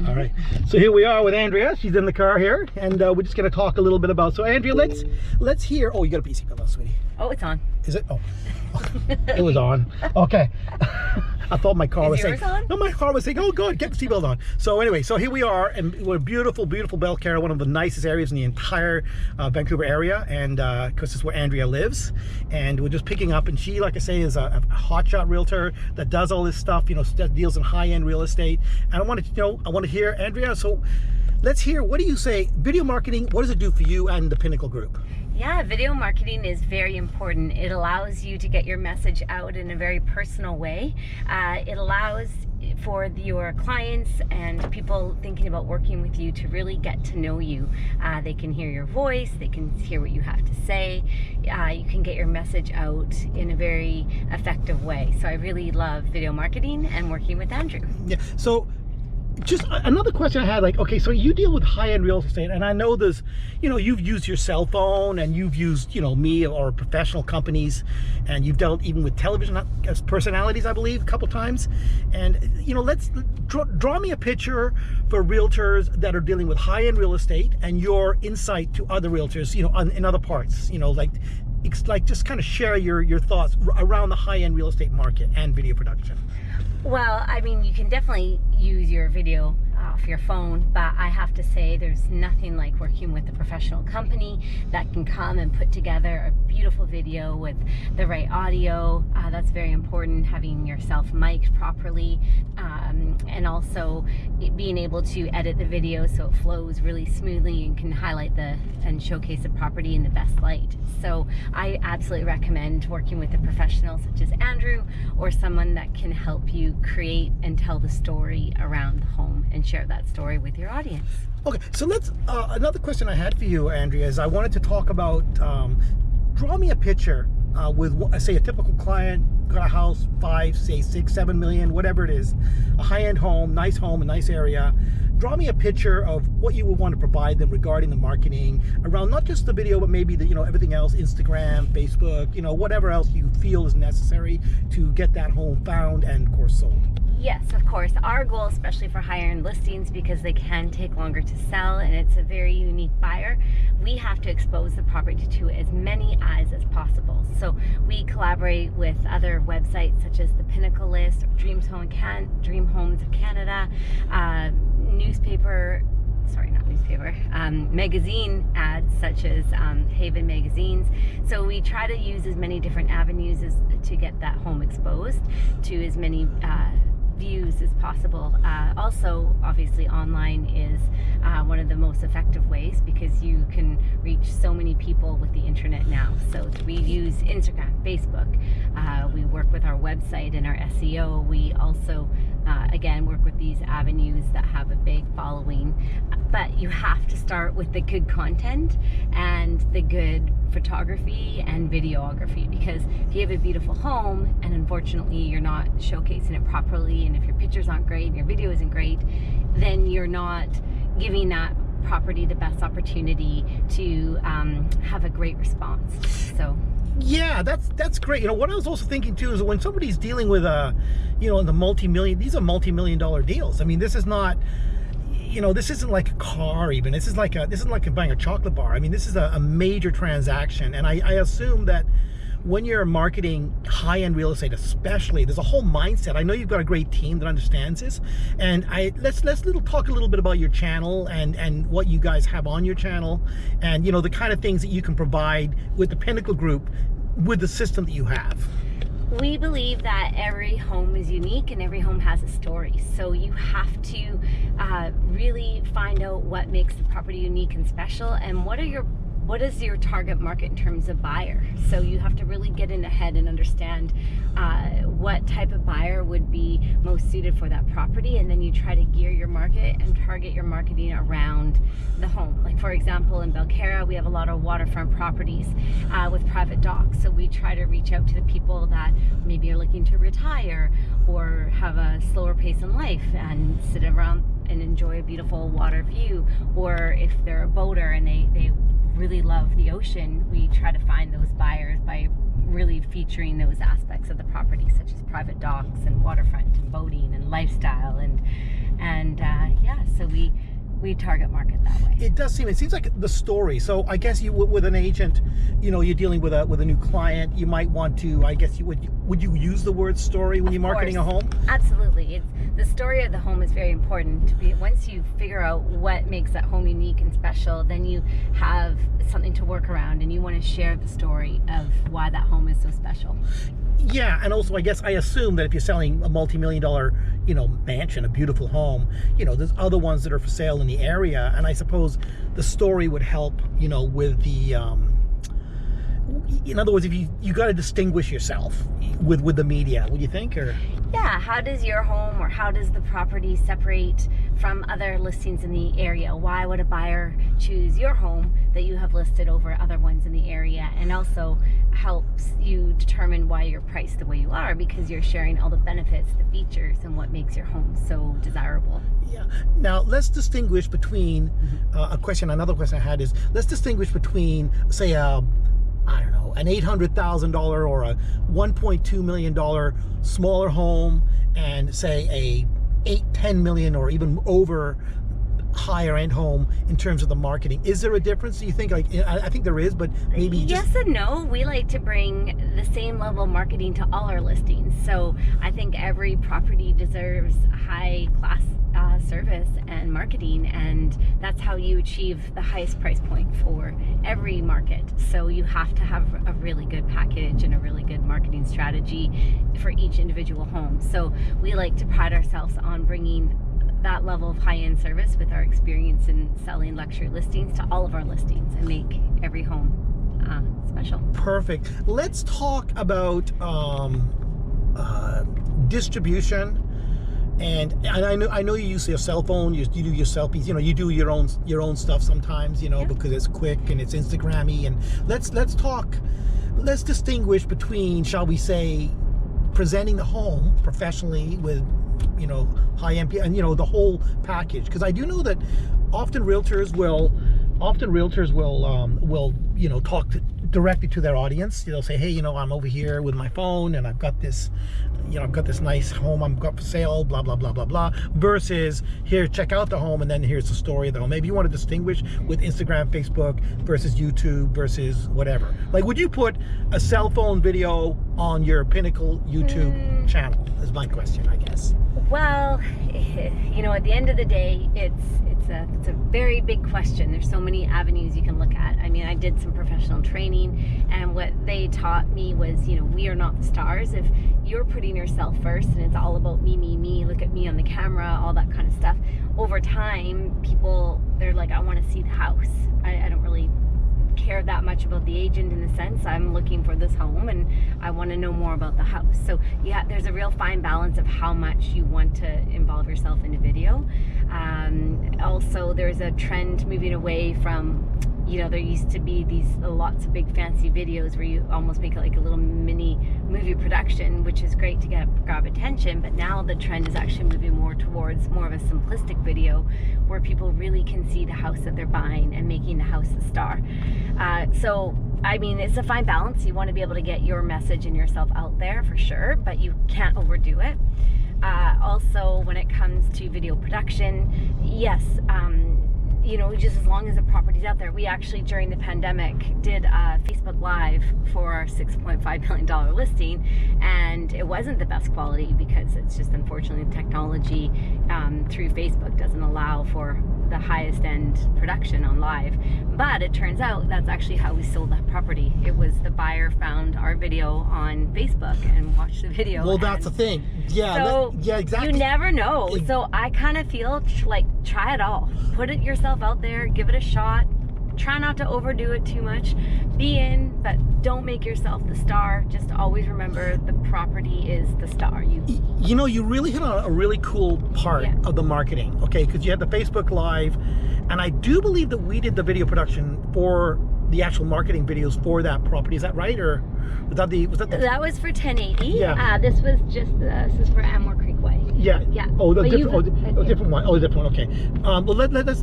All right. So here we are with Andrea. She's in the car here, and we're just going to talk a little bit about. So Andrea, let's hear. Oh, you got a PC seatbelt on, sweetie. Oh, it's on. Is it? Oh, it was on. Okay. I thought my car was saying. On? No, my car was saying, "Oh, God, get the seatbelt on." So anyway, so here we are, and we're beautiful, beautiful Belcarra, one of the nicest areas in the entire Vancouver area, and because this is where Andrea lives, and we're just picking up. And she, like I say, is a hotshot realtor that does all this stuff. You know, that deals in high-end real estate. And I wanted to know. I want to hear, Andrea. So let's hear. What do you say? Video marketing. What does it do for you and the Pinnacle Group? Yeah, video marketing is very important. It allows you to get your message out in a very personal way. It allows for your clients and people thinking about working with you to really get to know you. They can hear your voice, they can hear what you have to say. You can get your message out in a very effective way. So I really love video marketing and working with Andrew. Yeah, so just another question I had, like, okay, so you deal with high-end real estate, and I know there's, you know, you've used your cell phone, and you've used, you know, me or professional companies, and you've dealt even with television as personalities, I believe, a couple times. And, you know, let's draw me a picture for realtors that are dealing with high-end real estate and your insight to other realtors, you know, in other parts, you know, like just kind of share your thoughts around the high-end real estate market and video production. Well, I mean, you can definitely use your video off your phone, but I have to say there's nothing like working with a professional company that can come and put together a beautiful video with the right audio. That's very important, having yourself mic'd properly, and also being able to edit the video so it flows really smoothly and can highlight and showcase the property in the best light. So I absolutely recommend working with a professional such as Andrew, or someone that can help you create and tell the story around the home and share that story with your audience. Okay, so let's, another question I had for you, Andrea, is I wanted to talk about, draw me a picture with, say, a typical client, got a house, 5, say 6, 7 million, whatever it is, a high-end home, a nice area. Draw me a picture of what you would want to provide them regarding the marketing around not just the video, but maybe the, you know, everything else, Instagram, Facebook, you know, whatever else you feel is necessary to get that home found and, of course, sold. Yes, of course. Our goal, especially for higher-end listings, because they can take longer to sell and it's a very unique buyer, we have to expose the property to as many eyes as possible. So we collaborate with other websites such as the Pinnacle List, Dream Homes of Canada, magazine ads such as Haven magazines. So we try to use as many different avenues to get that home exposed to as many views as possible. Also, obviously, online is one of the most effective ways because you can reach so many people with the internet now. So we use Instagram, Facebook. We work with our website and our SEO. We also, again, work with these avenues that have a big following. But you have to start with the good content and the good photography and videography, because if you have a beautiful home and unfortunately you're not showcasing it properly, and if your pictures aren't great and your video isn't great, then you're not giving that property the best opportunity to have a great response. So yeah, that's great. You know, what I was also thinking too is when somebody's dealing with you know, these are multi-million-dollar deals. I mean, this is not, you know, this isn't like a car even. This isn't like buying a chocolate bar. I mean, this is a major transaction, and I assume that when you're marketing high-end real estate, especially, there's a whole mindset. I know you've got a great team that understands this, and let's talk a little bit about your channel and what you guys have on your channel, and you know, the kind of things that you can provide with the Pinnacle Group with the system that you have. We believe that every home is unique and every home has a story. So you have to really find out what makes the property unique and special, and what is your target market in terms of buyer. So you have to really get in ahead and understand what type of buyer would be most suited for that property, and then you try to gear your market and target your marketing around the home. Like, for example, in Belcarra, we have a lot of waterfront properties with private docks, so we try to reach out to the people that maybe are looking to retire or have a slower pace in life and sit around and enjoy a beautiful water view, or if they're a boater and they really love the ocean, we try to find those buyers by really featuring those aspects of the property, such as private docks and waterfront and boating and lifestyle, and yeah, So we target market that way. It seems like the story. So I guess you, with an agent, you're dealing with a new client, you might want to, I guess would you use the word story when you're marketing a home? Absolutely. The story of the home is very important. Once you figure out what makes that home unique and special, then you have something to work around, and you want to share the story of why that home is so special. Yeah, and also I assume that if you're selling a multi-million-dollar, mansion, a beautiful home, there's other ones that are for sale in the area, and I suppose the story would help, with the, in other words, if you got to distinguish yourself with the media, would you think, or? Yeah, how does your home or how does the property separate from other listings in the area? Why would a buyer choose your home that you have listed over other ones in the area? And also helps you determine why you're priced the way you are, because you're sharing all the benefits, the features, and what makes your home so desirable. Yeah. Now let's distinguish between another question I had is, let's distinguish between, say, I don't know, an $800,000 or a $1.2 million smaller home, and say a $10 million or even over higher end home in terms of the marketing. Is there a difference, do you think? I think there is, but maybe yes and no. We like to bring the same level of marketing to all our listings. So I think every property deserves high class service and marketing, and that's how you achieve the highest price point for every market. So you have to have a really good package and a really good marketing strategy for each individual home. So we like to pride ourselves on bringing that level of high-end service with our experience in selling luxury listings to all of our listings and make every home special. Perfect. Let's talk about distribution. And I know you use your cell phone. You do your selfies. You do your own stuff sometimes. Yeah. Because it's quick and it's Instagrammy. And let's distinguish between, shall we say, presenting the home professionally with high MP and the whole package. Because I do know that often realtors will talk directly to their audience. They'll say, hey, I'm over here with my phone and I've got this nice home I've got for sale, blah blah blah blah blah, versus here, check out the home, and then here's the story of the home. Maybe you want to distinguish with Instagram, Facebook versus YouTube versus whatever. Like, would you put a cell phone video on your Pinnacle YouTube channel, is my question, I guess. Well, at the end of the day, it's a very big question. There's so many avenues you can look at. I mean, I did some professional training, and what they taught me was, we are not the stars. If you're putting yourself first and it's all about me, look at me on the camera, all that kind of stuff, over time, they're like, I want to see the house. I don't really care that much about the agent, in the sense I'm looking for this home and I want to know more about the house. So yeah, there's a real fine balance of how much you want to involve yourself in a video. Also, there's a trend moving away from, there used to be these lots of big fancy videos where you almost make it like a little mini movie production, which is great to grab attention, but now the trend is actually moving more towards more of a simplistic video where people really can see the house that they're buying and making the house a star. So I mean, it's a fine balance. You want to be able to get your message and yourself out there for sure, but you can't overdo it. Also, when it comes to video production, yes, just as long as the property's out there. We actually, during the pandemic, did a Facebook Live for our $6.5 million listing, and it wasn't the best quality because it's just, unfortunately, the technology through Facebook doesn't allow for the highest end production on live. But it turns out that's actually how we sold that property. It was the buyer found our video on Facebook and watched the video. Well, that's the thing. Yeah, so yeah, exactly. You never know. So I kind of feel like try it all. Put it yourself out there, give it a shot. Try not to overdo it too much. Be in, but don't make yourself the star. Just always remember the property is the star. You really hit on a really cool part of the marketing, okay? Because you had the Facebook Live, and I do believe that we did the video production for the actual marketing videos for that property. Is that right, or was that That was for 1080. Yeah. This is for Amore Creek Way. Yeah. Yeah. Oh, the different one. Oh, different one. Okay. Well, let's